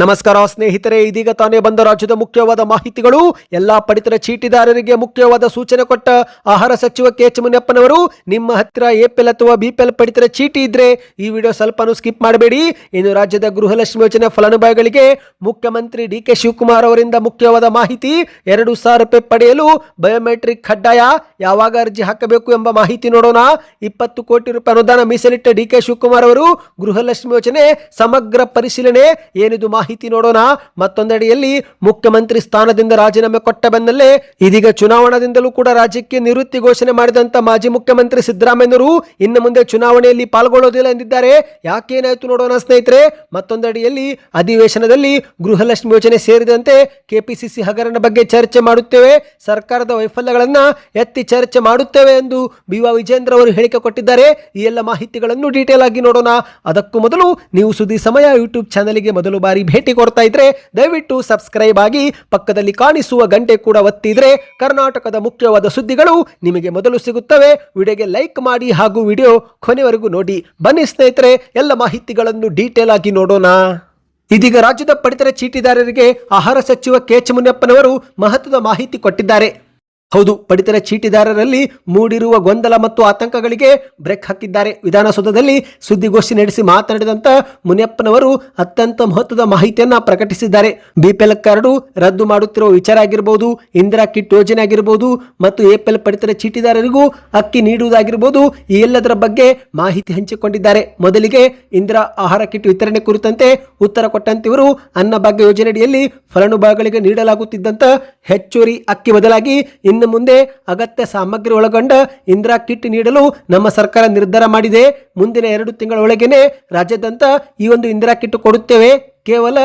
ನಮಸ್ಕಾರ ಸ್ನೇಹಿತರೆ, ಇದೀಗ ತಾನೇ ಬಂದ ರಾಜ್ಯದ ಮುಖ್ಯವಾದ ಮಾಹಿತಿಗಳು. ಎಲ್ಲಾ ಪಡಿತರ ಚೀಟಿದಾರರಿಗೆ ಮುಖ್ಯವಾದ ಸೂಚನೆ ಕೊಟ್ಟ ಆಹಾರ ಸಚಿವ ಕೆ.ಎಚ್. ಮುನಿಯಪ್ಪನವರು, ನಿಮ್ಮ ಹತ್ತಿರ ಎಪಿಎಲ್ ಅಥವಾ ಬಿಪಿಎಲ್ ಪಡಿತರ ಚೀಟಿ ಇದ್ರೆ ಈ ವಿಡಿಯೋ ಸ್ವಲ್ಪನೂ ಸ್ಕಿಪ್ ಮಾಡಬೇಡಿ. ಇನ್ನು ರಾಜ್ಯದ ಗೃಹಲಕ್ಷ್ಮಿ ಯೋಜನೆ ಫಲಾನುಭವಿಗಳಿಗೆ ಮುಖ್ಯಮಂತ್ರಿ ಡಿ.ಕೆ. ಶಿವಕುಮಾರ್ ಅವರಿಂದ ಮುಖ್ಯವಾದ ಮಾಹಿತಿ. 2,000 ರೂಪಾಯಿ ಪಡೆಯಲು ಬಯೋಮೆಟ್ರಿಕ್ ಕಡ್ಡಾಯ, ಯಾವಾಗ ಅರ್ಜಿ ಹಾಕಬೇಕು ಎಂಬ ಮಾಹಿತಿ ನೋಡೋಣ. 20 ಕೋಟಿ ರೂಪಾಯಿ ಅನುದಾನ ಮೀಸಲಿಟ್ಟ ಡಿ.ಕೆ. ಶಿವಕುಮಾರ್ ಅವರು ಗೃಹಲಕ್ಷ್ಮಿ ಯೋಜನೆ ಸಮಗ್ರ ಪರಿಶೀಲನೆ, ಏನಿದು ಮಾಹಿತಿ ನೋಡೋಣ. ಮತ್ತೊಂದೆಡೆಯಲ್ಲಿ ಮುಖ್ಯಮಂತ್ರಿ ಸ್ಥಾನದಿಂದ ರಾಜೀನಾಮೆ ಕೊಟ್ಟ ಬೆನ್ನಲ್ಲೇ ಇದೀಗ ಚುನಾವಣಾದಿಂದಲೂ ಕೂಡ ರಾಜ್ಯಕ್ಕೆ ನಿವೃತ್ತಿ ಘೋಷಣೆ ಮಾಡಿದಂತ ಮಾಜಿ ಮುಖ್ಯಮಂತ್ರಿ ಸಿದ್ದರಾಮಯ್ಯನವರು ಇನ್ನು ಮುಂದೆ ಚುನಾವಣೆಯಲ್ಲಿ ಪಾಲ್ಗೊಳ್ಳೋದಿಲ್ಲ ಎಂದಿದ್ದಾರೆ. ಯಾಕೇನಾಯ್ತು ನೋಡೋಣ ಸ್ನೇಹಿತರೆ. ಮತ್ತೊಂದೆಡೆಯಲ್ಲಿ ಅಧಿವೇಶನದಲ್ಲಿ ಗೃಹಲಕ್ಷ್ಮಿ ಯೋಜನೆ ಸೇರಿದಂತೆ ಕೆಪಿಸಿಸಿ ಹಗರಣ ಬಗ್ಗೆ ಚರ್ಚೆ ಮಾಡುತ್ತೇವೆ, ಸರ್ಕಾರದ ವೈಫಲ್ಯಗಳನ್ನ ಎತ್ತಿ ಚರ್ಚೆ ಮಾಡುತ್ತೇವೆ ಎಂದು ಬಿ.ವಾ. ವಿಜೇಂದ್ರ ಅವರು ಹೇಳಿಕೆ ಕೊಟ್ಟಿದ್ದಾರೆ. ಈ ಎಲ್ಲ ಮಾಹಿತಿಗಳನ್ನು ಡೀಟೇಲ್ ಆಗಿ ನೋಡೋಣ. ಅದಕ್ಕೂ ಮೊದಲು ನೀವು ಸುದ್ದಿ ಸಮಯ ಯೂಟ್ಯೂಬ್ ಚಾನೆಲ್ಗೆ ಮೊದಲು ಬಾರಿ ಭೇಟಿ ಕೊಡ್ತಾ ಇದ್ರೆ ದಯವಿಟ್ಟು ಸಬ್ಸ್ಕ್ರೈಬ್ ಆಗಿ, ಪಕ್ಕದಲ್ಲಿ ಕಾಣಿಸುವ ಗಂಟೆ ಕೂಡ ಒತ್ತಿದ್ರೆ ಕರ್ನಾಟಕದ ಮುಖ್ಯವಾದ ಸುದ್ದಿಗಳು ನಿಮಗೆ ಮೊದಲು ಸಿಗುತ್ತವೆ. ವಿಡಿಯೋಗೆ ಲೈಕ್ ಮಾಡಿ ಹಾಗೂ ವಿಡಿಯೋ ಕೊನೆವರೆಗೂ ನೋಡಿ. ಬನ್ನಿ ಸ್ನೇಹಿತರೆ, ಎಲ್ಲ ಮಾಹಿತಿಗಳನ್ನು ಡೀಟೇಲ್ ಆಗಿ ನೋಡೋಣ. ಇದೀಗ ರಾಜ್ಯದ ಪಡಿತರ ಚೀಟಿದಾರರಿಗೆ ಆಹಾರ ಸಚಿವ ಕೆ.ಎಚ್. ಮುನಿಯಪ್ಪನವರು ಮಹತ್ವದ ಮಾಹಿತಿ ಕೊಟ್ಟಿದ್ದಾರೆ. ಹೌದು, ಪಡಿತರ ಚೀಟಿದಾರರಲ್ಲಿ ಮೂಡಿರುವ ಗೊಂದಲ ಮತ್ತು ಆತಂಕಗಳಿಗೆ ಬ್ರೇಕ್ ಹಾಕಿದ್ದಾರೆ. ವಿಧಾನಸೌಧದಲ್ಲಿ ಸುದ್ದಿಗೋಷ್ಠಿ ನಡೆಸಿ ಮಾತನಾಡಿದಂತ ಮುನಿಯಪ್ಪನವರು ಅತ್ಯಂತ ಮಹತ್ವದ ಮಾಹಿತಿಯನ್ನ ಪ್ರಕಟಿಸಿದ್ದಾರೆ. ಬಿಪಿಎಲ್ ಕಾರ್ಡು ರದ್ದು ಮಾಡುತ್ತಿರುವ ವಿಚಾರ ಆಗಿರಬಹುದು, ಇಂದಿರಾ ಕಿಟ್ ಯೋಜನೆ ಆಗಿರಬಹುದು ಮತ್ತು ಎಪಿಎಲ್ ಪಡಿತರ ಚೀಟಿದಾರರಿಗೂ ಅಕ್ಕಿ ನೀಡುವುದಾಗಿರಬಹುದು, ಈ ಎಲ್ಲದರ ಬಗ್ಗೆ ಮಾಹಿತಿ ಹಂಚಿಕೊಂಡಿದ್ದಾರೆ. ಮೊದಲಿಗೆ ಇಂದಿರಾ ಆಹಾರ ಕಿಟ್ ವಿತರಣೆ ಕುರಿತಂತೆ ಉತ್ತರ ಕೊಟ್ಟಂತೆ ಇವರು, ಅನ್ನಭಾಗ್ಯ ಯೋಜನೆಯಡಿಯಲ್ಲಿ ಫಲಾನುಭವಿಗಳಿಗೆ ನೀಡಲಾಗುತ್ತಿದ್ದಂತ ಹೆಚ್ಚುವರಿ ಅಕ್ಕಿ ಬದಲಾಗಿ ಇನ್ನು ಮುಂದೆ ಅಗತ್ಯ ಸಾಮಗ್ರಿ ಒಳಗೊಂಡ ಇಂದಿರಾ ಕಿಟ್ ನೀಡಲು ನಮ್ಮ ಸರ್ಕಾರ ನಿರ್ಧಾರ ಮಾಡಿದೆ. ಮುಂದಿನ 2 ತಿಂಗಳ ಒಳಗೇನೆ ರಾಜ್ಯಾದ್ಯಂತ ಈ ಒಂದು ಇಂದಿರಾ ಕಿಟ್ ಕೊಡುತ್ತೇವೆ. ಕೇವಲ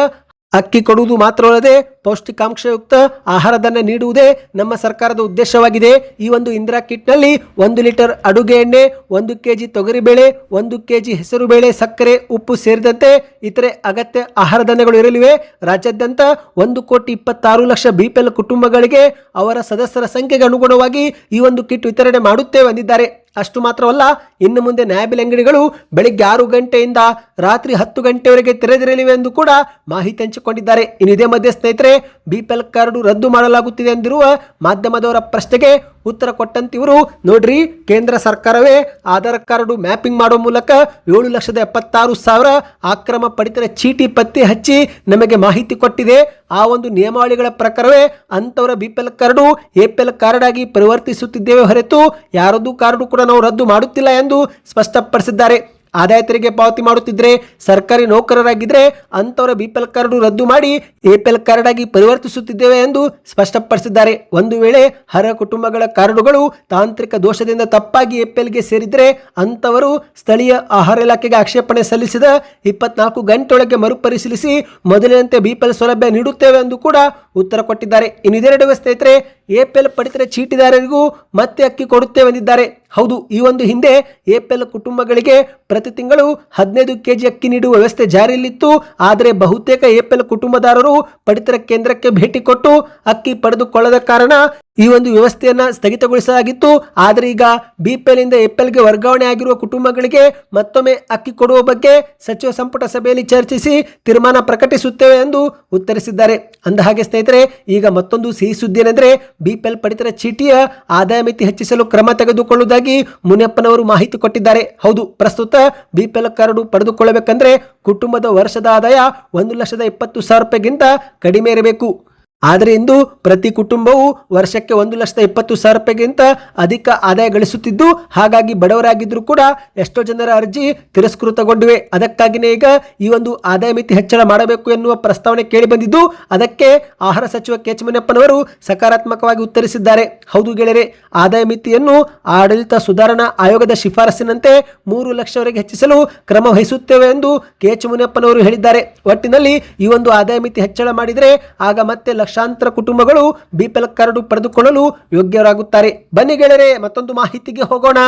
ಅಕ್ಕಿ ಕೊಡುವುದು ಮಾತ್ರವಲ್ಲದೆ ಪೌಷ್ಟಿಕಾಂಶಯುಕ್ತ ಆಹಾರದನ್ನ ನೀಡುವುದೇ ನಮ್ಮ ಸರ್ಕಾರದ ಉದ್ದೇಶವಾಗಿದೆ. ಈ ಒಂದು ಇಂದಿರಾ ಕಿಟ್ನಲ್ಲಿ 1 ಲೀಟರ್ ಅಡುಗೆ ಎಣ್ಣೆ, 1 ಕೆಜಿ ತೊಗರಿಬೇಳೆ, 1 ಕೆಜಿ ಹೆಸರುಬೇಳೆ, ಸಕ್ಕರೆ, ಉಪ್ಪು ಸೇರಿದಂತೆ ಇತರೆ ಅಗತ್ಯ ಆಹಾರ ಧಾನ್ಯಗಳು ಇರಲಿವೆ. ರಾಜ್ಯಾದ್ಯಂತ 1,26,00,000 ಬಿಪಿಎಲ್ ಕುಟುಂಬಗಳಿಗೆ ಅವರ ಸದಸ್ಯರ ಸಂಖ್ಯೆಗೆ ಅನುಗುಣವಾಗಿ ಈ ಒಂದು ಕಿಟ್ ವಿತರಣೆ ಮಾಡುತ್ತೇವೆ ಎಂದಿದ್ದಾರೆ. ಅಷ್ಟು ಮಾತ್ರವಲ್ಲ, ಇನ್ನು ಮುಂದೆ ನ್ಯಾಯಬೆಲೆ ಅಂಗಡಿಗಳು ಬೆಳಿಗ್ಗೆ 6 ಗಂಟೆಯಿಂದ ರಾತ್ರಿ 10 ಗಂಟೆವರೆಗೆ ತೆರೆದಿರಲಿವೆ ಎಂದು ಕೂಡ ಮಾಹಿತಿ ಹಂಚಿಕೊಂಡಿದ್ದಾರೆ. ಇನ್ನು ಇದೇ ಮಧ್ಯೆ ಸ್ನೇಹಿತರೆ, ಬಿಪಿಎಲ್ ಕಾರ್ಡು ರದ್ದು ಮಾಡಲಾಗುತ್ತಿದೆ ಎಂದಿರುವ ಮಾಧ್ಯಮದವರ ಪ್ರಶ್ನೆಗೆ ಉತ್ತರ ಕೊಟ್ಟಂತೆ ಇವರು, ನೋಡ್ರಿ, ಕೇಂದ್ರ ಸರ್ಕಾರವೇ ಆಧಾರ್ ಕಾರ್ಡು ಮ್ಯಾಪಿಂಗ್ ಮಾಡುವ ಮೂಲಕ 7,76,000 ಅಕ್ರಮ ಪಡಿತರ ಚೀಟಿ ಪತ್ತೆ ಹಚ್ಚಿ ನಮಗೆ ಮಾಹಿತಿ ಕೊಟ್ಟಿದೆ. ಆ ಒಂದು ನಿಯಮಾವಳಿಗಳ ಪ್ರಕಾರವೇ ಅಂತವರ ಬಿಪಿಎಲ್ ಕಾರ್ಡು ಎಪಿಎಲ್ ಕಾರ್ಡ್ ಆಗಿ ಪರಿವರ್ತಿಸುತ್ತಿದ್ದೇವೆ ಹೊರತು ಯಾರದ್ದು ಕಾರ್ಡು ಕೂಡ ನಾವು ರದ್ದು ಮಾಡುತ್ತಿಲ್ಲ ಎಂದು ಸ್ಪಷ್ಟಪಡಿಸಿದ್ದಾರೆ. ಆದಾಯ ತೆರಿಗೆ ಪಾವತಿ ಮಾಡುತ್ತಿದ್ರೆ, ಸರ್ಕಾರಿ ನೌಕರರಾಗಿದ್ರೆ ಅಂತವರ ಬಿಪಿಎಲ್ ಕಾರ್ಡು ರದ್ದು ಮಾಡಿ ಎಪಿಎಲ್ ಕಾರ್ಡ್ ಆಗಿ ಪರಿವರ್ತಿಸುತ್ತಿದ್ದೇವೆ ಎಂದು ಸ್ಪಷ್ಟಪಡಿಸಿದ್ದಾರೆ. ಒಂದು ವೇಳೆ ಹರ ಕುಟುಂಬಗಳ ಕಾರ್ಡುಗಳು ತಾಂತ್ರಿಕ ದೋಷದಿಂದ ತಪ್ಪಾಗಿ ಎಪಿಎಲ್ಗೆ ಸೇರಿದ್ರೆ ಅಂತವರು ಸ್ಥಳೀಯ ಆಹಾರ ಇಲಾಖೆಗೆ ಆಕ್ಷೇಪಣೆ ಸಲ್ಲಿಸಿದ 24 ಗಂಟೆಯೊಳಗೆ ಮರುಪರಿಶೀಲಿಸಿ ಮೊದಲಿನಂತೆ ಬಿಪಿಎಲ್ ಸೌಲಭ್ಯ ನೀಡುತ್ತೇವೆ ಎಂದು ಕೂಡ ಉತ್ತರ ಕೊಟ್ಟಿದ್ದಾರೆ. ಇನ್ನು ಇದೆರಡು ಸ್ನೇಹಿತರೆ, ಎಪಿಎಲ್ ಪಡಿತರ ಚೀಟಿದಾರರಿಗೂ ಮತ್ತೆ ಅಕ್ಕಿ ಕೊಡುತ್ತೇವೆ ಎಂದಿದ್ದಾರೆ. ಹೌದು, ಈ ಒಂದು ಹಿಂದೆ ಎಪಿಎಲ್ ಕುಟುಂಬಗಳಿಗೆ ಪ್ರತಿ ತಿಂಗಳು 15 ಕೆಜಿ ಅಕ್ಕಿ ನೀಡುವ ವ್ಯವಸ್ಥೆ ಜಾರಿಯಲ್ಲಿತ್ತು. ಆದರೆ ಬಹುತೇಕ ಎಪಿಎಲ್ ಕುಟುಂಬದಾರರು ಪಡಿತರ ಕೇಂದ್ರಕ್ಕೆ ಭೇಟಿ ಕೊಟ್ಟು ಅಕ್ಕಿ ಪಡೆದುಕೊಳ್ಳದ ಕಾರಣ ಈ ಒಂದು ವ್ಯವಸ್ಥೆಯನ್ನ ಸ್ಥಗಿತಗೊಳಿಸಲಾಗಿತ್ತು. ಆದರೆ ಈಗ ಬಿಪಿಎಲ್ ಇಂದ ಎಪಿಎಲ್ಗೆ ವರ್ಗಾವಣೆ ಆಗಿರುವ ಕುಟುಂಬಗಳಿಗೆ ಮತ್ತೊಮ್ಮೆ ಅಕ್ಕಿ ಕೊಡುವ ಬಗ್ಗೆ ಸಚಿವ ಸಂಪುಟ ಸಭೆಯಲ್ಲಿ ಚರ್ಚಿಸಿ ತೀರ್ಮಾನ ಪ್ರಕಟಿಸುತ್ತೇವೆ ಎಂದು ಉತ್ತರಿಸಿದ್ದಾರೆ. ಅಂದಹಾಗೆ ಸ್ನೇಹಿತರೆ, ಈಗ ಮತ್ತೊಂದು ಸಿಹಿ ಸುದ್ದಿ ಏನೆಂದ್ರೆ, ಬಿಪಿಎಲ್ ಪಡಿತರ ಚೀಟಿಯ ಆದಾಯ ಮಿತಿ ಹೆಚ್ಚಿಸಲು ಕ್ರಮ ತೆಗೆದುಕೊಳ್ಳುವುದಾಗಿ ಮುನಿಯಪ್ಪನವರು ಮಾಹಿತಿ ಕೊಟ್ಟಿದ್ದಾರೆ. ಹೌದು, ಪ್ರಸ್ತುತ ಬಿಪಿಎಲ್ ಕಾರ್ಡು ಪಡೆದುಕೊಳ್ಳಬೇಕಂದ್ರೆ ಕುಟುಂಬದ ವರ್ಷದ ಆದಾಯ 1,20,000 ರೂಪಾಯಿಗಿಂತ ಕಡಿಮೆ ಇರಬೇಕು. ಆದರೆ ಇಂದು ಪ್ರತಿ ಕುಟುಂಬವು ವರ್ಷಕ್ಕೆ 1,20,000 ರೂಪಾಯಿಗಿಂತ ಅಧಿಕ ಆದಾಯ ಗಳಿಸುತ್ತಿದ್ದು, ಹಾಗಾಗಿ ಬಡವರಾಗಿದ್ದರೂ ಕೂಡ ಎಷ್ಟೋ ಜನರ ಅರ್ಜಿ ತಿರಸ್ಕೃತಗೊಂಡಿವೆ. ಅದಕ್ಕಾಗಿಯೇ ಈಗ ಈ ಒಂದು ಆದಾಯ ಮಿತಿ ಹೆಚ್ಚಳ ಮಾಡಬೇಕು ಎನ್ನುವ ಪ್ರಸ್ತಾವನೆ ಕೇಳಿ ಬಂದಿದ್ದು, ಅದಕ್ಕೆ ಆಹಾರ ಸಚಿವ ಕೆ.ಎಚ್. ಮುನಿಯಪ್ಪನವರು ಸಕಾರಾತ್ಮಕವಾಗಿ ಉತ್ತರಿಸಿದ್ದಾರೆ. ಹೌದು ಗೆಳೆಯರೆ, ಆದಾಯ ಮಿತಿಯನ್ನು ಆಡಳಿತ ಸುಧಾರಣಾ ಆಯೋಗದ ಶಿಫಾರಸಿನಂತೆ 3 ಲಕ್ಷವರೆಗೆ ಹೆಚ್ಚಿಸಲು ಕ್ರಮ ವಹಿಸುತ್ತೇವೆ ಎಂದು ಕೆ.ಎಚ್. ಮುನಿಯಪ್ಪನವರು ಹೇಳಿದ್ದಾರೆ. ಒಟ್ಟಿನಲ್ಲಿ ಈ ಒಂದು ಆದಾಯ ಮಿತಿ ಹೆಚ್ಚಳ ಮಾಡಿದರೆ ಆಗ ಮತ್ತೆ ಲಕ್ಷಾಂತರ ಕುಟುಂಬಗಳು ಬಿಪಿಎಲ್ ಕಾರ್ಡು ಪಡೆದುಕೊಳ್ಳಲು ಯೋಗ್ಯರಾಗುತ್ತಾರೆ. ಬನ್ನಿ ಗೆಳೆಯರೆ, ಮತ್ತೊಂದು ಮಾಹಿತಿಗೆ ಹೋಗೋಣ.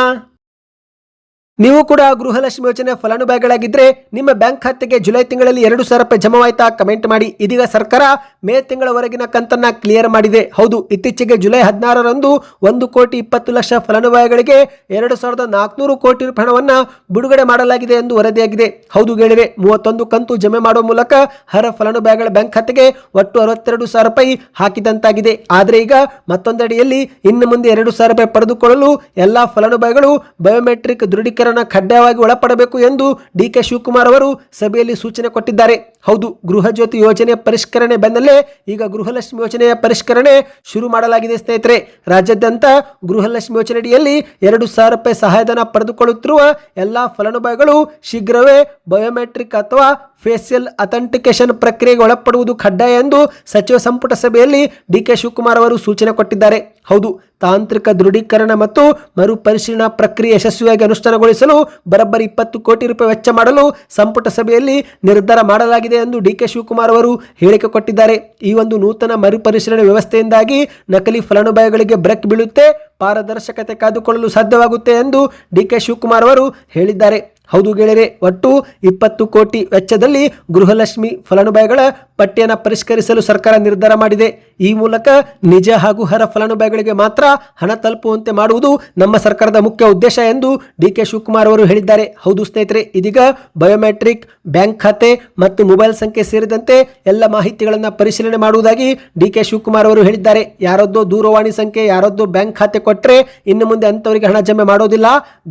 ನೀವು ಕೂಡ ಗೃಹಲಕ್ಷ್ಮಿ ಯೋಜನೆ ಫಲಾನುಭವಿಗಳಾಗಿದ್ರೆ ನಿಮ್ಮ ಬ್ಯಾಂಕ್ ಖಾತೆಗೆ ಜುಲೈ ತಿಂಗಳಲ್ಲಿ 2,000 ರೂಪಾಯಿ ಜಮಾವಾಯ್ತಾ? ಕಮೆಂಟ್ ಮಾಡಿ. ಇದೀಗ ಸರ್ಕಾರ ಮೇ ತಿಂಗಳವರೆಗಿನ ಕಂತನ್ನ ಕ್ಲಿಯರ್ ಮಾಡಿದೆ. ಹೌದು, ಇತ್ತೀಚೆಗೆ ಜುಲೈ 16ರಂದು 1,20,00,000 ಫಲಾನುಭವಿಗಳಿಗೆ 2,400 ಕೋಟಿ ರೂಪಾಯಿ ಹಣವನ್ನ ಬಿಡುಗಡೆ ಮಾಡಲಾಗಿದೆ ಎಂದು ವರದಿಯಾಗಿದೆ. ಹೌದು ಗೆಳೆಯರೆ, 31 ಕಂತು ಜಮೆ ಮಾಡುವ ಮೂಲಕ ಅರ್ಹ ಫಲಾನುಭವಿಗಳ ಬ್ಯಾಂಕ್ ಖಾತೆಗೆ ಒಟ್ಟು 62,000 ರೂಪಾಯಿ ಹಾಕಿದಂತಾಗಿದೆ. ಆದರೆ ಈಗ ಮತ್ತೊಂದೆಡೆಯಲ್ಲಿ ಇನ್ನು ಮುಂದೆ 2,000 ರೂಪಾಯಿ ಪಡೆದುಕೊಳ್ಳಲು ಎಲ್ಲಾ ಫಲಾನುಭವಿಗಳು ಬಯೋಮೆಟ್ರಿಕ್ ದೃಢೀಕರಣ ಕಡ್ಡಾಯವಾಗಿ ಒಳಪಡಬೇಕು ಎಂದು ಡಿ.ಕೆ. ಶಿವಕುಮಾರ್ ಅವರು ಸಭೆಯಲ್ಲಿ ಸೂಚನೆ ಕೊಟ್ಟಿದ್ದಾರೆ. ಹೌದು, ಗೃಹ ಜ್ಯೋತಿ ಯೋಜನೆ ಪರಿಷ್ಕರಣೆ ಬೆನ್ನಲ್ಲೇ ಈಗ ಗೃಹಲಕ್ಷ್ಮಿ ಯೋಜನೆಯ ಪರಿಷ್ಕರಣೆ ಶುರು ಮಾಡಲಾಗಿದೆ ಸ್ನೇಹಿತರೆ. ರಾಜ್ಯಾದ್ಯಂತ ಗೃಹಲಕ್ಷ್ಮಿ ಯೋಜನೆಯಡಿಯಲ್ಲಿ 2,000 ರೂಪಾಯಿ ಸಹಾಯಧನ ಪಡೆದುಕೊಳ್ಳುತ್ತಿರುವ ಎಲ್ಲಾ ಫಲಾನುಭವಿಗಳು ಶೀಘ್ರವೇ ಬಯೋಮೆಟ್ರಿಕ್ ಅಥವಾ ಫೇಸಿಯಲ್ ಅಥೆಂಟಿಕೇಶನ್ ಪ್ರಕ್ರಿಯೆಗೆ ಒಳಪಡುವುದು ಕಡ್ಡಾಯ ಎಂದು ಸಚಿವ ಸಂಪುಟ ಸಭೆಯಲ್ಲಿ ಡಿ.ಕೆ. ಶಿವಕುಮಾರ್ ಅವರು ಸೂಚನೆ ಕೊಟ್ಟಿದ್ದಾರೆ. ಹೌದು, ತಾಂತ್ರಿಕ ದೃಢೀಕರಣ ಮತ್ತು ಮರುಪರಿಶೀಲನಾ ಪ್ರಕ್ರಿಯೆ ಯಶಸ್ವಿಯಾಗಿ ಅನುಷ್ಠಾನಗೊಳಿಸಲು ಬರೋಬ್ಬರಿ 20 ಕೋಟಿ ರೂಪಾಯಿ ವೆಚ್ಚ ಮಾಡಲು ಸಂಪುಟ ಸಭೆಯಲ್ಲಿ ನಿರ್ಧಾರ ಮಾಡಲಾಗಿದೆ ಎಂದು ಡಿ.ಕೆ. ಶಿವಕುಮಾರ್ ಅವರು ಹೇಳಿಕೆ ಕೊಟ್ಟಿದ್ದಾರೆ. ಈ ಒಂದು ನೂತನ ಮರುಪರಿಶೀಲನೆ ವ್ಯವಸ್ಥೆಯಿಂದಾಗಿ ನಕಲಿ ಫಲಾನುಭವಿಗಳಿಗೆ ಬ್ರೇಕ್ ಬೀಳುತ್ತೆ, ಪಾರದರ್ಶಕತೆ ಕಾಯ್ದುಕೊಳ್ಳಲು ಸಾಧ್ಯವಾಗುತ್ತೆ ಎಂದು ಡಿ.ಕೆ. ಶಿವಕುಮಾರ್ ಅವರು ಹೇಳಿದ್ದಾರೆ. ಹೌದು ಗೆಳೆಯರೆ, ಒಟ್ಟು 20 ಕೋಟಿ ವೆಚ್ಚದಲ್ಲಿ ಗೃಹಲಕ್ಷ್ಮಿ ಫಲಾನುಭವಿಗಳ ಪಟ್ಟಿಯನ್ನು ಪರಿಷ್ಕರಿಸಲು ಸರ್ಕಾರ ನಿರ್ಧಾರ ಮಾಡಿದೆ. ಈ ಮೂಲಕ ನಿಜ ಹಾಗೂ ಅರ್ಹ ಫಲಾನುಭವಿಗಳಿಗೆ ಮಾತ್ರ ಹಣ ತಲುಪುವಂತೆ ಮಾಡುವುದು ನಮ್ಮ ಸರ್ಕಾರದ ಮುಖ್ಯ ಉದ್ದೇಶ ಎಂದು ಡಿ.ಕೆ. ಶಿವಕುಮಾರ್ ಅವರು ಹೇಳಿದ್ದಾರೆ. ಹೌದು ಸ್ನೇಹಿತರೆ, ಇದೀಗ ಬಯೋಮೆಟ್ರಿಕ್, ಬ್ಯಾಂಕ್ ಖಾತೆ ಮತ್ತು ಮೊಬೈಲ್ ಸಂಖ್ಯೆ ಸೇರಿದಂತೆ ಎಲ್ಲ ಮಾಹಿತಿಗಳನ್ನು ಪರಿಶೀಲನೆ ಮಾಡುವುದಾಗಿ ಡಿ.ಕೆ. ಶಿವಕುಮಾರ್ ಅವರು ಹೇಳಿದ್ದಾರೆ. ಯಾರದ್ದೋ ದೂರವಾಣಿ ಸಂಖ್ಯೆ, ಯಾರದ್ದೋ ಬ್ಯಾಂಕ್ ಖಾತೆ ಕೊಟ್ಟರೆ ಇನ್ನು ಮುಂದೆ ಅಂತವರಿಗೆ ಹಣ ಜಮೆ ಮಾಡೋದಿಲ್ಲ.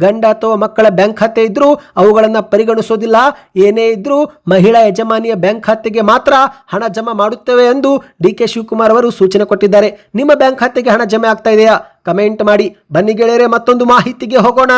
ಗಂಡ ಅಥವಾ ಮಕ್ಕಳ ಬ್ಯಾಂಕ್ ಖಾತೆ ಇದ್ರೂ ಅವುಗಳನ್ನು ಪರಿಗಣಿಸೋದಿಲ್ಲ. ಏನೇ ಇದ್ರೂ ಮಹಿಳಾ ಯಜಮಾನಿಯ ಬ್ಯಾಂಕ್ ಖಾತೆಗೆ ಮಾತ್ರ ಹಣ ಜಮಾ ಮಾಡುತ್ತೇವೆ ಎಂದು ಡಿ.ಕೆ. ಶಿವಕುಮಾರ್ ಅವರು ಸೂಚನೆ ಕೊಟ್ಟಿದ್ದಾರೆ. ನಿಮ್ಮ ಬ್ಯಾಂಕ್ ಖಾತೆಗೆ ಹಣ ಜಮೆ ಆಗ್ತಾ ಇದೆಯಾ? ಕಮೆಂಟ್ ಮಾಡಿ. ಬನ್ನಿ ಗೆಳೆಯರೆ, ಮತ್ತೊಂದು ಮಾಹಿತಿಗೆ ಹೋಗೋಣ.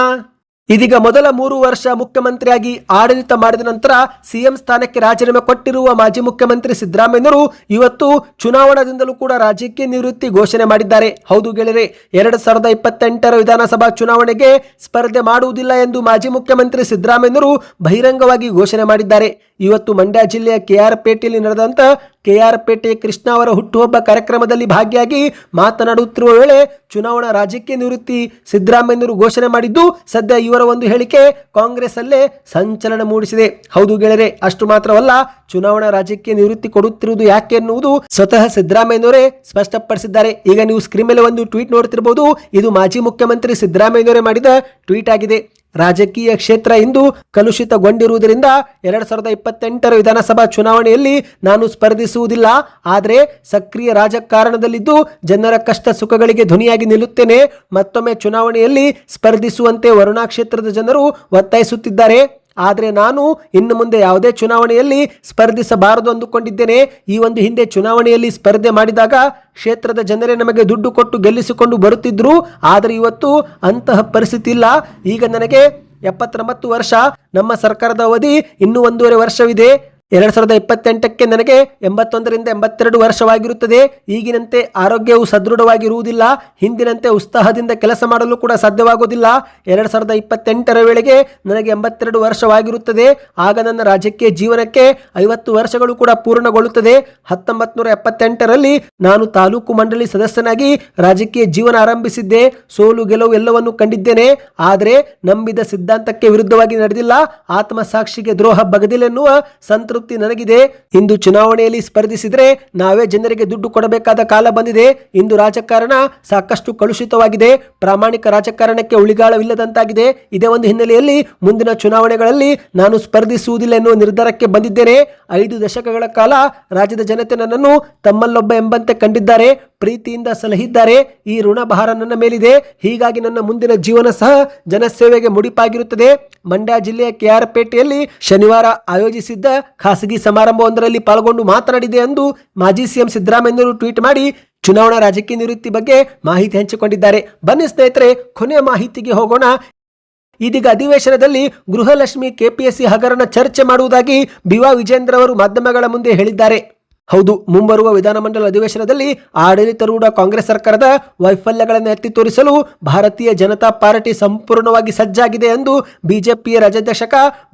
ಇದೀಗ ಮೊದಲ 3 ವರ್ಷ ಮುಖ್ಯಮಂತ್ರಿಯಾಗಿ ಆಡಳಿತ ಮಾಡಿದ ನಂತರ ಸಿಎಂ ಸ್ಥಾನಕ್ಕೆ ರಾಜೀನಾಮೆ ಕೊಟ್ಟಿರುವ ಮಾಜಿ ಮುಖ್ಯಮಂತ್ರಿ ಸಿದ್ದರಾಮಯ್ಯನವರು ಇವತ್ತು ಚುನಾವಣಾದಿಂದಲೂ ಕೂಡ ರಾಜಕೀಯ ನಿವೃತ್ತಿ ಘೋಷಣೆ ಮಾಡಿದ್ದಾರೆ. ಹೌದು ಗೆಳೆಯರೆ, 2028ರ ವಿಧಾನಸಭಾ ಚುನಾವಣೆಗೆ ಸ್ಪರ್ಧೆ ಮಾಡುವುದಿಲ್ಲ ಎಂದು ಮಾಜಿ ಮುಖ್ಯಮಂತ್ರಿ ಸಿದ್ದರಾಮಯ್ಯನವರು ಬಹಿರಂಗವಾಗಿ ಘೋಷಣೆ ಮಾಡಿದ್ದಾರೆ. ಇವತ್ತು ಮಂಡ್ಯ ಜಿಲ್ಲೆಯ ಕೆ.ಆರ್. ಪೇಟೆಯಲ್ಲಿ ನಡೆದಂತ ಕೆ.ಆರ್. ಪೇಟೆ ಕೃಷ್ಣ ಅವರ ಹುಟ್ಟುಹಬ್ಬ ಕಾರ್ಯಕ್ರಮದಲ್ಲಿ ಭಾಗಿಯಾಗಿ ಮಾತನಾಡುತ್ತಿರುವ ವೇಳೆ ಚುನಾವಣಾ ರಾಜಕೀಯ ನಿವೃತ್ತಿ ಸಿದ್ದರಾಮಯ್ಯನವರು ಘೋಷಣೆ ಮಾಡಿದ್ದು ಸದ್ಯ ಇವರ ಒಂದು ಹೇಳಿಕೆ ಕಾಂಗ್ರೆಸ್ ಅಲ್ಲೇ ಸಂಚಲನ ಮೂಡಿಸಿದೆ. ಹೌದು ಗೆಳೆಯರೆ, ಅಷ್ಟು ಮಾತ್ರವಲ್ಲ, ಚುನಾವಣಾ ರಾಜಕೀಯ ನಿವೃತ್ತಿ ಕೊಡುತ್ತಿರುವುದು ಯಾಕೆ ಎನ್ನುವುದು ಸ್ವತಃ ಸಿದ್ದರಾಮಯ್ಯನವರೇ ಸ್ಪಷ್ಟಪಡಿಸಿದ್ದಾರೆ. ಈಗ ನೀವು ಸ್ಕ್ರೀನ್ ಮೇಲೆ ಒಂದು ಟ್ವೀಟ್ ನೋಡ್ತಿರಬಹುದು. ಇದು ಮಾಜಿ ಮುಖ್ಯಮಂತ್ರಿ ಸಿದ್ದರಾಮಯ್ಯನವರೇ ಮಾಡಿದ ಟ್ವೀಟ್ ಆಗಿದೆ. ರಾಜಕೀಯ ಕ್ಷೇತ್ರ ಇಂದು ಕಲುಷಿತಗೊಂಡಿರುವುದರಿಂದ 2028ರ ವಿಧಾನಸಭಾ ಚುನಾವಣೆಯಲ್ಲಿ ನಾನು ಸ್ಪರ್ಧಿಸುವುದಿಲ್ಲ. ಆದರೆ ಸಕ್ರಿಯ ರಾಜಕಾರಣದಲ್ಲಿದ್ದು ಜನರ ಕಷ್ಟ ಸುಖಗಳಿಗೆ ಧ್ವನಿಯಾಗಿ ನಿಲ್ಲುತ್ತೇನೆ. ಮತ್ತೊಮ್ಮೆ ಚುನಾವಣೆಯಲ್ಲಿ ಸ್ಪರ್ಧಿಸುವಂತೆ ವರುಣಾ ಕ್ಷೇತ್ರದ ಜನರು ಒತ್ತಾಯಿಸುತ್ತಿದ್ದಾರೆ. ಆದರೆ ನಾನು ಇನ್ನು ಮುಂದೆ ಯಾವುದೇ ಚುನಾವಣೆಯಲ್ಲಿ ಸ್ಪರ್ಧಿಸಬಾರದು ಅಂದುಕೊಂಡಿದ್ದೇನೆ. ಈ ಒಂದು ಹಿಂದೆ ಚುನಾವಣೆಯಲ್ಲಿ ಸ್ಪರ್ಧೆ ಮಾಡಿದಾಗ ಕ್ಷೇತ್ರದ ಜನರೇ ನಮಗೆ ದುಡ್ಡು ಕೊಟ್ಟು ಗೆಲ್ಲಿಸಿಕೊಂಡು ಬರುತ್ತಿದ್ರು. ಆದರೆ ಇವತ್ತು ಅಂತಹ ಪರಿಸ್ಥಿತಿ ಇಲ್ಲ. ಈಗ ನನಗೆ 79 ವರ್ಷ, ನಮ್ಮ ಸರ್ಕಾರದ ಅವಧಿ ಇನ್ನೂ 1.5 ವರ್ಷವಿದೆ. 2028ಕ್ಕೆ ನನಗೆ 81ರಿಂದ 82 ವರ್ಷವಾಗಿರುತ್ತದೆ. ಈಗಿನಂತೆ ಆರೋಗ್ಯವು ಸದೃಢವಾಗಿರುವುದಿಲ್ಲ. ಹಿಂದಿನಂತೆ ಉತ್ಸಾಹದಿಂದ ಕೆಲಸ ಮಾಡಲು ಕೂಡ ಸಾಧ್ಯವಾಗುವುದಿಲ್ಲ. 2028ರ ವೇಳೆಗೆ ನನಗೆ 82 ವರ್ಷವಾಗಿರುತ್ತದೆ. ಆಗ ನನ್ನ ರಾಜಕೀಯ ಜೀವನಕ್ಕೆ 50 ವರ್ಷಗಳು ಕೂಡ ಪೂರ್ಣಗೊಳ್ಳುತ್ತದೆ. 1978ರಲ್ಲಿ ನಾನು ತಾಲೂಕು ಮಂಡಳಿ ಸದಸ್ಯನಾಗಿ ರಾಜಕೀಯ ಜೀವನ ಆರಂಭಿಸಿದ್ದೆ. ಸೋಲು ಗೆಲುವು ಎಲ್ಲವನ್ನು ಕಂಡಿದ್ದೇನೆ. ಆದರೆ ನಂಬಿದ ಸಿದ್ಧಾಂತಕ್ಕೆ ವಿರುದ್ಧವಾಗಿ ನಡೆದಿಲ್ಲ. ಆತ್ಮಸಾಕ್ಷಿಗೆ ದ್ರೋಹ ಬಗದಿಲೆನ್ನುವ ಸಂತೃಪ್ತಿ ನನಗಿದೆ. ಇಂದು ಚುನಾವಣೆಯಲ್ಲಿ ಸ್ಪರ್ಧಿಸಿದರೆ ನಾವೇ ಜನರಿಗೆ ದುಡ್ಡು ಕೊಡಬೇಕಾದ ಕಾಲ ಬಂದಿದೆ. ಇಂದು ರಾಜಕಾರಣ ಸಾಕಷ್ಟು ಕಲುಷಿತವಾಗಿದೆ. ಪ್ರಾಮಾಣಿಕ ರಾಜಕಾರಣಕ್ಕೆ ಉಳಿಗಾಲವಿಲ್ಲದಂತಾಗಿದೆ. ಇದೇ ಒಂದು ಹಿನ್ನೆಲೆಯಲ್ಲಿ ಮುಂದಿನ ಚುನಾವಣೆಗಳಲ್ಲಿ ನಾನು ಸ್ಪರ್ಧಿಸುವುದಿಲ್ಲ ಎನ್ನುವ ನಿರ್ಧಾರಕ್ಕೆ ಬಂದಿದ್ದೇನೆ. 5 ದಶಕಗಳ ಕಾಲ ರಾಜ್ಯದ ಜನತೆ ನನ್ನನ್ನು ತಮ್ಮಲ್ಲೊಬ್ಬ ಎಂಬಂತೆ ಕಂಡಿದ್ದಾರೆ, ಪ್ರೀತಿಯಿಂದ ಸಲಹಿದ್ದಾರೆ. ಈ ಋಣಭಾರ ನನ್ನ ಮೇಲಿದೆ. ಹೀಗಾಗಿ ನನ್ನ ಮುಂದಿನ ಜೀವನ ಸಹ ಜನಸೇವೆಗೆ ಮುಡಿಪಾಗಿರುತ್ತದೆ. ಮಂಡ್ಯ ಜಿಲ್ಲೆಯ ಕೆ.ಆರ್. ಪೇಟೆಯಲ್ಲಿ ಶನಿವಾರ ಆಯೋಜಿಸಿದ್ದ ಖಾಸಗಿ ಸಮಾರಂಭವೊಂದರಲ್ಲಿ ಪಾಲ್ಗೊಂಡು ಮಾತನಾಡಿದೆ ಎಂದು ಮಾಜಿ ಸಿಎಂ ಸಿದ್ದರಾಮಯ್ಯನವರು ಟ್ವೀಟ್ ಮಾಡಿ ಚುನಾವಣಾ ರಾಜಕೀಯ ನಿವೃತ್ತಿ ಬಗ್ಗೆ ಮಾಹಿತಿ ಹಂಚಿಕೊಂಡಿದ್ದಾರೆ. ಬನ್ನಿ ಸ್ನೇಹಿತರೆ, ಕೊನೆಯ ಮಾಹಿತಿಗೆ ಹೋಗೋಣ. ಇದೀಗ ಅಧಿವೇಶನದಲ್ಲಿ ಗೃಹಲಕ್ಷ್ಮಿ ಕೆಪಿಎಸ್ಸಿ ಹಗರಣ ಚರ್ಚೆ ಮಾಡುವುದಾಗಿ ಬಿ.ವಾ. ವಿಜೇಂದ್ರ ಅವರು ಮಾಧ್ಯಮಗಳ ಮುಂದೆ ಹೇಳಿದ್ದಾರೆ. ಹೌದು, ಮುಂಬರುವ ವಿಧಾನಮಂಡಲ ಅಧಿವೇಶನದಲ್ಲಿ ಆಡಳಿತಾರೂಢ ಕಾಂಗ್ರೆಸ್ ಸರ್ಕಾರದ ವೈಫಲ್ಯಗಳನ್ನು ಎತ್ತಿ ತೋರಿಸಲು ಭಾರತೀಯ ಜನತಾ ಪಾರ್ಟಿ ಸಂಪೂರ್ಣವಾಗಿ ಸಜ್ಜಾಗಿದೆ ಎಂದು ಬಿಜೆಪಿಯ ರಾಜ್ಯಾಧ್ಯಕ್ಷ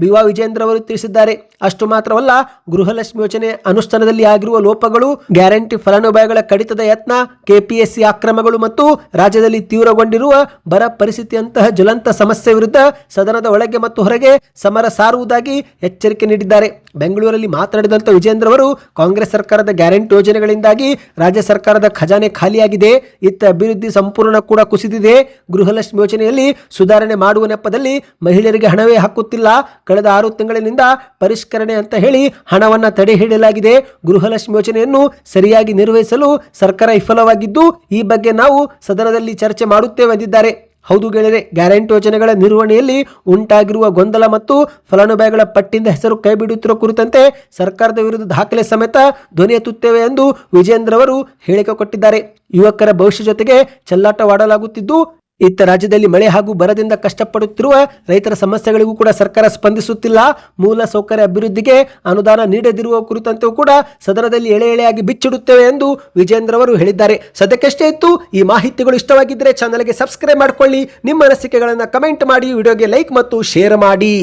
ಬಿವಾ ವಿಜೇಂದ್ರ ಅವರು ತಿಳಿಸಿದ್ದಾರೆ. ಅಷ್ಟು ಮಾತ್ರವಲ್ಲ, ಗೃಹಲಕ್ಷ್ಮಿ ಯೋಜನೆ ಅನುಷ್ಠಾನದಲ್ಲಿ ಆಗಿರುವ ಲೋಪಗಳು, ಗ್ಯಾರಂಟಿ ಫಲಾನುಭವಿಗಳ ಕಡಿತದ ಯತ್ನ, ಕೆಪಿಎಸ್ಸಿ ಅಕ್ರಮಗಳು ಮತ್ತು ರಾಜ್ಯದಲ್ಲಿ ತೀವ್ರಗೊಂಡಿರುವ ಬರ ಪರಿಸ್ಥಿತಿಯಂತಹ ಜ್ವಲಂತ ಸಮಸ್ಯೆ ವಿರುದ್ಧ ಸದನದ ಒಳಗೆ ಮತ್ತು ಹೊರಗೆ ಸಮರ ಸಾರುವುದಾಗಿ ಎಚ್ಚರಿಕೆ ನೀಡಿದ್ದಾರೆ. ಬೆಂಗಳೂರಲ್ಲಿ ಮಾತನಾಡಿದಂಥ ವಿಜೇಂದ್ರ ಅವರು, ಕಾಂಗ್ರೆಸ್ ಸರ್ಕಾರದ ಗ್ಯಾರಂಟಿ ಯೋಜನೆಗಳಿಂದಾಗಿ ರಾಜ್ಯ ಸರ್ಕಾರದ ಖಜಾನೆ ಖಾಲಿಯಾಗಿದೆ, ಇತ್ತ ಅಭಿವೃದ್ಧಿ ಸಂಪೂರ್ಣ ಕೂಡ ಕುಸಿದಿದೆ. ಗೃಹಲಕ್ಷ್ಮಿ ಯೋಜನೆಯಲ್ಲಿ ಸುಧಾರಣೆ ಮಾಡುವ ನೆಪದಲ್ಲಿ ಮಹಿಳೆಯರಿಗೆ ಹಣವೇ ಹಾಕುತ್ತಿಲ್ಲ. ಕಳೆದ 6 ತಿಂಗಳಿನಿಂದ ಪರಿಷ್ಕರಣೆ ಅಂತ ಹೇಳಿ ಹಣವನ್ನು ತಡೆ ಹಿಡಿಯಲಾಗಿದೆ. ಗೃಹಲಕ್ಷ್ಮಿ ಯೋಜನೆಯನ್ನು ಸರಿಯಾಗಿ ನಿರ್ವಹಿಸಲು ಸರ್ಕಾರ ವಿಫಲವಾಗಿದ್ದು, ಈ ಬಗ್ಗೆ ನಾವು ಸದನದಲ್ಲಿ ಚರ್ಚೆ ಮಾಡುತ್ತೇವೆ ಎಂದಿದ್ದಾರೆ. ಹೌದು ಗೆಳೆಯರೆ, ಗ್ಯಾರಂಟಿ ಯೋಜನೆಗಳ ನಿರ್ವಹಣೆಯಲ್ಲಿ ಉಂಟಾಗಿರುವ ಗೊಂದಲ ಮತ್ತು ಫಲಾನುಭವಿಗಳ ಪಟ್ಟಿಯಿಂದ ಹೆಸರು ಕೈಬಿಡುತ್ತಿರುವ ಕುರಿತಂತೆ ಸರ್ಕಾರದ ವಿರುದ್ಧ ದಾಖಲೆ ಸಮೇತ ಧ್ವನಿ ಎತ್ತುತ್ತೇವೆ ಎಂದು ವಿಜೇಂದ್ರ ಅವರು ಹೇಳಿಕೆ ಕೊಟ್ಟಿದ್ದಾರೆ. ಯುವಕರ ಭವಿಷ್ಯ ಜೊತೆಗೆ ಚೆಲ್ಲಾಟವಾಡಲಾಗುತ್ತಿದ್ದು, ಇತ್ತ ರಾಜ್ಯದಲ್ಲಿ ಮಳೆ ಹಾಗೂ ಬರದಿಂದ ಕಷ್ಟಪಡುತ್ತಿರುವ ರೈತರ ಸಮಸ್ಯೆಗಳಿಗೂ ಕೂಡ ಸರ್ಕಾರ ಸ್ಪಂದಿಸುತ್ತಿಲ್ಲ. ಮೂಲ ಸೌಕರ್ಯ ಅಭಿವೃದ್ಧಿಗೆ ಅನುದಾನ ನೀಡದಿರುವ ಕುರಿತಂತೆಯೂ ಕೂಡ ಸದನದಲ್ಲಿ ಎಳೆಯಾಗಿ ಬಿಚ್ಚಿಡುತ್ತೇವೆ ಎಂದು ವಿಜೇಂದ್ರ ಅವರು ಹೇಳಿದ್ದಾರೆ. ಸದ್ಯಕ್ಕಷ್ಟೇ ಇತ್ತು. ಈ ಮಾಹಿತಿಗಳು ಇಷ್ಟವಾಗಿದ್ದರೆ ಚಾನಲ್ಗೆ ಸಬ್ಸ್ಕ್ರೈಬ್ ಮಾಡಿಕೊಳ್ಳಿ. ನಿಮ್ಮ ಅನಿಸಿಕೆಗಳನ್ನು ಕಮೆಂಟ್ ಮಾಡಿ, ವಿಡಿಯೋಗೆ ಲೈಕ್ ಮತ್ತು ಶೇರ್ ಮಾಡಿ.